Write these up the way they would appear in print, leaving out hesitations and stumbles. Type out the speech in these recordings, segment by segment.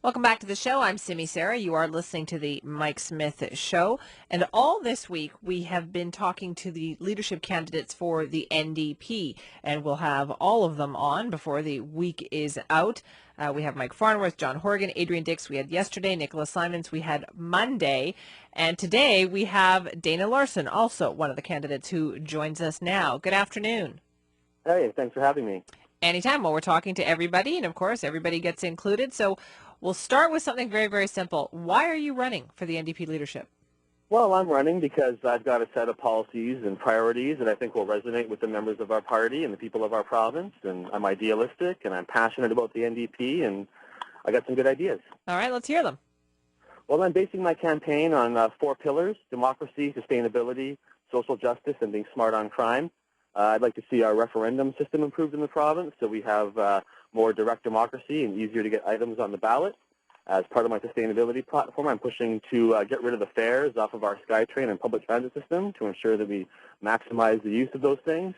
Welcome back to the show. I'm Simi Sarah. You are listening to the Mike Smith Show. And all this week, we have been talking to the leadership candidates for the NDP. And we'll have all of them on before the week is out. We have Mike Farnworth, John Horgan, Adrian Dix we had yesterday, Nicholas Simons we had Monday. And today we have Dana Larsen, also one of the candidates who joins us now. Good afternoon. Hey, thanks for having me. Anytime. Well, we're talking to everybody, and of course, everybody gets included. So we'll start with something very, very simple. Why are you running for the NDP leadership? Well, I'm running because I've got a set of policies and priorities that I think will resonate with the members of our party and the people of our province. And I'm idealistic, and I'm passionate about the NDP, and I got some good ideas. All right, let's hear them. Well, I'm basing my campaign on 4 pillars: democracy, sustainability, social justice, and being smart on crime. I'd like to see our referendum system improved in the province so we have more direct democracy and easier to get items on the ballot. As part of my sustainability platform, I'm pushing to get rid of the fares off of our SkyTrain and public transit system to ensure that we maximize the use of those things.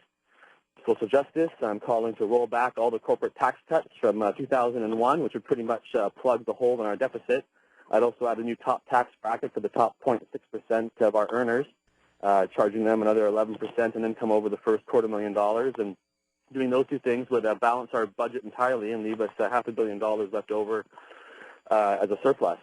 Social justice, I'm calling to roll back all the corporate tax cuts from 2001, which would pretty much plug the hole in our deficit. I'd also add a new top tax bracket for the top 0.6% of our earners, charging them another 11% and income over the first $250,000. And doing those two things would balance our budget entirely and leave us $500 million left over as a surplus.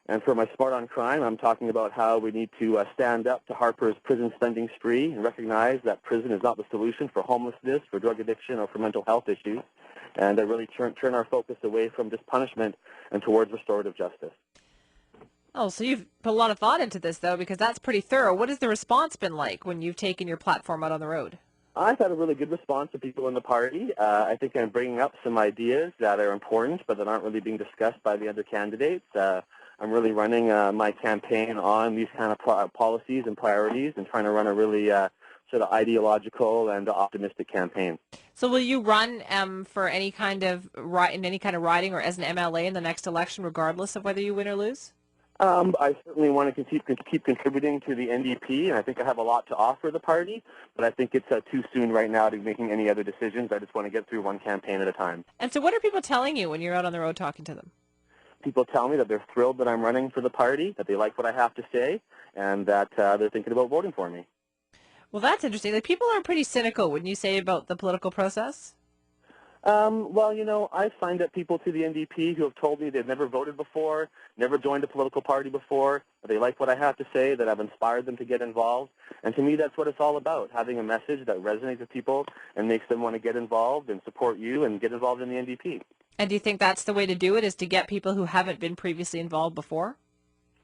And for my smart on crime, I'm talking about how we need to stand up to Harper's prison spending spree and recognize that prison is not the solution for homelessness, for drug addiction, or for mental health issues, and really turn our focus away from just punishment and towards restorative justice. Oh, so you've put a lot of thought into this, though, because that's pretty thorough. What has the response been like when you've taken your platform out on the road? I've had a really good response from people in the party. I think I'm bringing up some ideas that are important but that aren't really being discussed by the other candidates. I'm really running my campaign on these kind of policies and priorities and trying to run a really sort of ideological and optimistic campaign. So will you run for any kind of in any kind of riding or as an MLA in the next election, regardless of whether you win or lose? I certainly want to keep contributing to the NDP, and I think I have a lot to offer the party, but I think it's too soon right now to be making any other decisions. I just want to get through one campaign at a time. And so what are people telling you when you're out on the road talking to them? People tell me that they're thrilled that I'm running for the party, that they like what I have to say, and that they're thinking about voting for me. Well, that's interesting. Like, people are pretty cynical, wouldn't you say, about the political process? Well, you know, I've signed up people to the NDP who have told me they've never voted before, never joined a political party before, that they like what I have to say, that I've inspired them to get involved. And to me, that's what it's all about, having a message that resonates with people and makes them want to get involved and support you and get involved in the NDP. And do you think that's the way to do it, is to get people who haven't been previously involved before?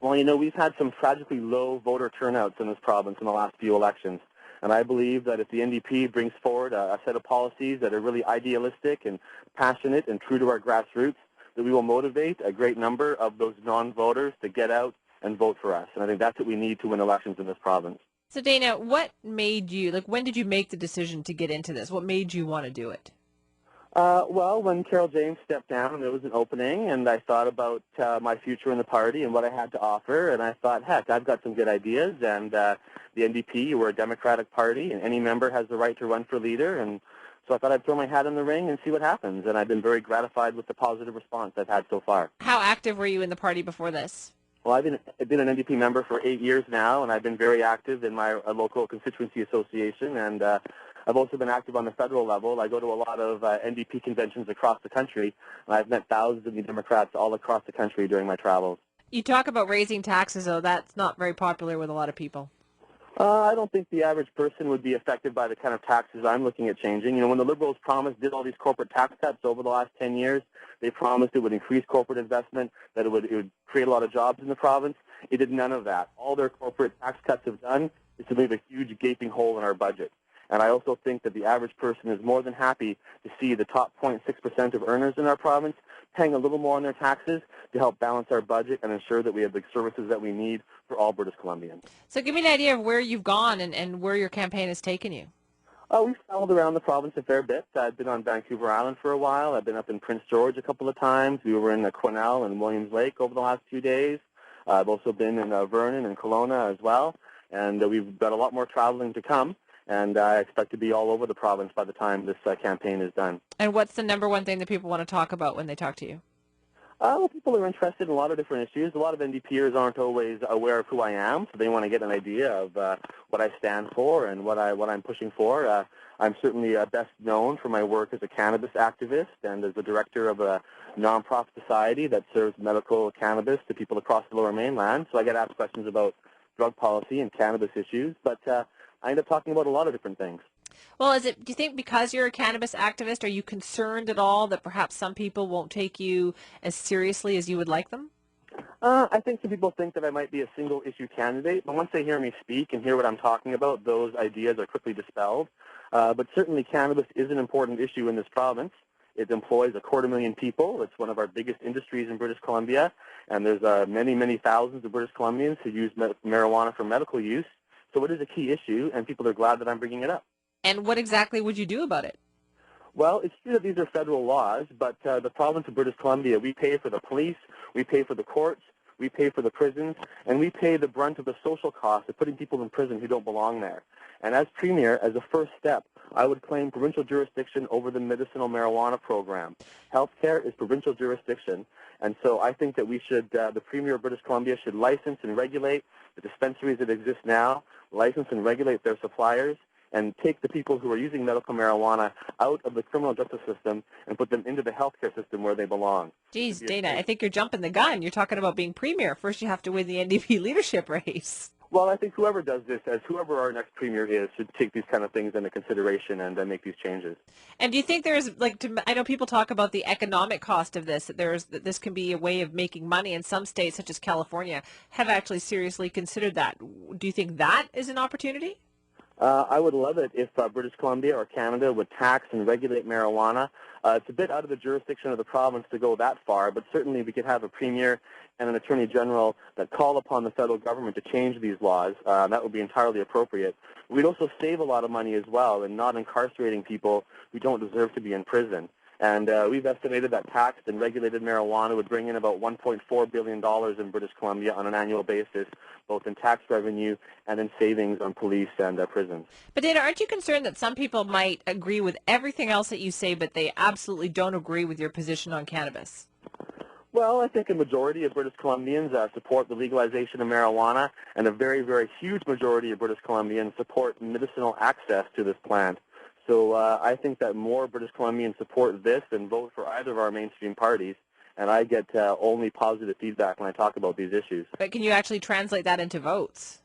Well, you know, we've had some tragically low voter turnouts in this province in the last few elections. And I believe that if the NDP brings forward a set of policies that are really idealistic and passionate and true to our grassroots, that we will motivate a great number of those non-voters to get out and vote for us. And I think that's what we need to win elections in this province. So Dana, what made you, when did you make the decision to get into this? What made you want to do it? Well, when Carol James stepped down, there was an opening, and I thought about my future in the party and what I had to offer, and I thought, heck, I've got some good ideas, and the NDP, we're a Democratic party, and any member has the right to run for leader, and so I thought I'd throw my hat in the ring and see what happens, and I've been very gratified with the positive response I've had so far. How active were you in the party before this? Well, I've been an NDP member for 8 years now, and I've been very active in my local constituency association, and I've also been active on the federal level. I go to a lot of NDP conventions across the country, and I've met thousands of New Democrats all across the country during my travels. You talk about raising taxes, though. That's not very popular with a lot of people. I don't think the average person would be affected by the kind of taxes I'm looking at changing. You know, when the Liberals did all these corporate tax cuts over the last 10 years, they promised it would increase corporate investment, that it would create a lot of jobs in the province. It did none of that. All their corporate tax cuts have done is to leave a huge gaping hole in our budget. And I also think that the average person is more than happy to see the top 0.6% of earners in our province paying a little more on their taxes to help balance our budget and ensure that we have the services that we need for all British Columbians. So give me an idea of where you've gone and where your campaign has taken you. We've traveled around the province a fair bit. I've been on Vancouver Island for a while. I've been up in Prince George a couple of times. We were in Quesnel and Williams Lake over the last few days. I've also been in Vernon and Kelowna as well. And we've got a lot more traveling to come. And I expect to be all over the province by the time this campaign is done. And what's the number one thing that people want to talk about when they talk to you? Well, people are interested in a lot of different issues. A lot of NDPers aren't always aware of who I am, so they want to get an idea of what I stand for and what I'm pushing for. I'm certainly best known for my work as a cannabis activist and as the director of a nonprofit society that serves medical cannabis to people across the Lower Mainland. So I get asked questions about drug policy and cannabis issues, but I end up talking about a lot of different things. Well, do you think because you're a cannabis activist, are you concerned at all that perhaps some people won't take you as seriously as you would like them? I think some people think that I might be a single-issue candidate, but once they hear me speak and hear what I'm talking about, those ideas are quickly dispelled. But certainly cannabis is an important issue in this province. It employs 250,000 people. It's one of our biggest industries in British Columbia, and there's many, many thousands of British Columbians who use marijuana for medical use. So it is a key issue, and people are glad that I'm bringing it up. And what exactly would you do about it? Well, it's true that these are federal laws, but the province of British Columbia, we pay for the police, we pay for the courts, we pay for the prisons, and we pay the brunt of the social costs of putting people in prison who don't belong there. And as Premier, as a first step, I would claim provincial jurisdiction over the medicinal marijuana program. Healthcare is provincial jurisdiction, and so I think that we should, the Premier of British Columbia should license and regulate the dispensaries that exist now, license and regulate their suppliers, and take the people who are using medical marijuana out of the criminal justice system and put them into the healthcare system where they belong. Geez, Dana, I think you're jumping the gun. You're talking about being premier. First, you have to win the NDP leadership race. Well, I think whoever does this, as whoever our next premier is, should take these kind of things into consideration and make these changes. And do you think there's, I know people talk about the economic cost of this, that this can be a way of making money, and some states, such as California, have actually seriously considered that. Do you think that is an opportunity? I would love it if British Columbia or Canada would tax and regulate marijuana. It's a bit out of the jurisdiction of the province to go that far, but certainly we could have a premier and an attorney general that call upon the federal government to change these laws. That would be entirely appropriate. We'd also save a lot of money as well in not incarcerating people who don't deserve to be in prison. And we've estimated that taxed and regulated marijuana would bring in about $1.4 billion in British Columbia on an annual basis, both in tax revenue and in savings on police and prisons. But Dana, aren't you concerned that some people might agree with everything else that you say, but they absolutely don't agree with your position on cannabis? Well, I think a majority of British Columbians support the legalization of marijuana, and a very, very huge majority of British Columbians support medicinal access to this plant. So I think that more British Columbians support this than vote for either of our mainstream parties, and I get only positive feedback when I talk about these issues. But can you actually translate that into votes?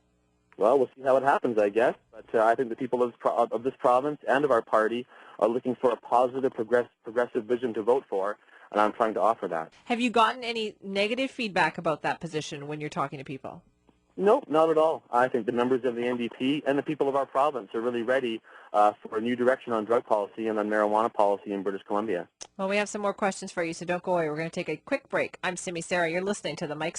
Well, we'll see how it happens, I guess. But I think the people of this province and of our party are looking for a positive, progressive vision to vote for, and I'm trying to offer that. Have you gotten any negative feedback about that position when you're talking to people? Nope, not at all. I think the members of the NDP and the people of our province are really ready for a new direction on drug policy and on marijuana policy in British Columbia. Well, we have some more questions for you, so don't go away. We're going to take a quick break. I'm Simi Sarah. You're listening to the Mike